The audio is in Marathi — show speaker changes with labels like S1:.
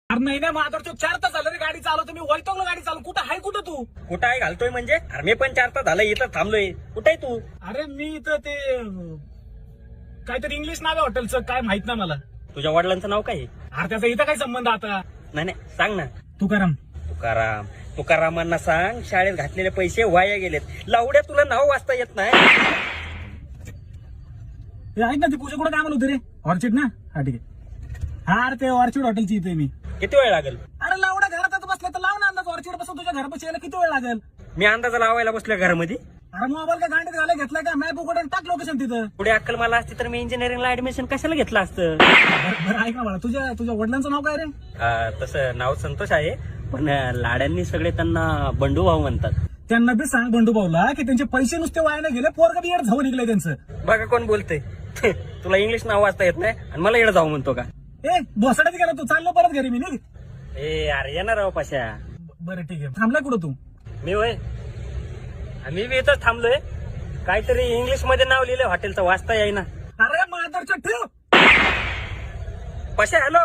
S1: अरे नाही ना मात्र तो 4 तास झालं रे गाडी चालवतो मी वैतागलो गाडी चालू कुठं आहे कुठं तू
S2: कुठं आहे घालतोय म्हणजे अरे मी पण 4 तास झालं इथं थांबलोय. कुठे आहे तू?
S1: अरे मी इथं ते काहीतरी इंग्लिश नाव आहे हॉटेलचं काय माहित ना मला.
S2: तुझ्या वडिलांचं नाव काय आहे?
S1: अरे त्याचा इथं काय संबंध आता.
S2: नाही नाही सांग ना.
S1: तुकाराम.
S2: तुकाराम. तुकारामांना सांग शाळेत घातलेले पैसे वाया गेलेत. लावड्या तुला नाव वाचता येत नाही.
S1: हे ऐक ना ती पूजा कुठं काय म्हणत होती रे ऑर्चिड ना हा ठीक आहे. हा अरे ते ऑर्चिड हॉटेलची इथे मी.
S2: किती वेळ लागेल?
S1: अरे लावडा घरात आता बसला तर लाव ना अंदाज ऑर्चिड पासून तुझ्या घरापाशी यायला किती वेळ लागेल.
S2: मी अंदाजा लावायला बसलोय घरामध्ये.
S1: अरे मोबाईल काय गांडीत घालायला घेतलाय का मॅप उघडून टाक लोकेशन तिथं.
S2: पुढे अक्कल मला असती तर मी इंजिनिअरिंगला ऍडमिशन कशाला घेतलं असतं.
S1: बरं ऐक ना मला तुझ्या वडिलांचं नाव काय रे.
S2: तसं नाव संतोष आहे पण लाड्यांनी सगळे त्यांना बंडू भाऊ म्हणतात.
S1: त्यांना बी सांग बंडू भाऊला की त्यांचे पैसे नुसते वाया गेले पोरग बी येड झाऊ निघलंय त्यांचं.
S2: बघा कोण बोलतंय. तुला इंग्लिश नाव वाचता येत नाही आणि मला येणं जाऊ म्हणतो का.
S1: ए भोसाड्यात गेला तू चाललो परत घरी मी निघ.
S2: ए अरे येणार राव पाशा.
S1: बरं ठीक आहे थांबलाय कुठं तू.
S2: मी होय मी बी इथंच थांबलोय. काहीतरी इंग्लिश मध्ये नाव लिहिलंय हॉटेलचं वाचता येईना.
S1: अरे माधरच्या ठेव.
S2: पाशा हॅलो.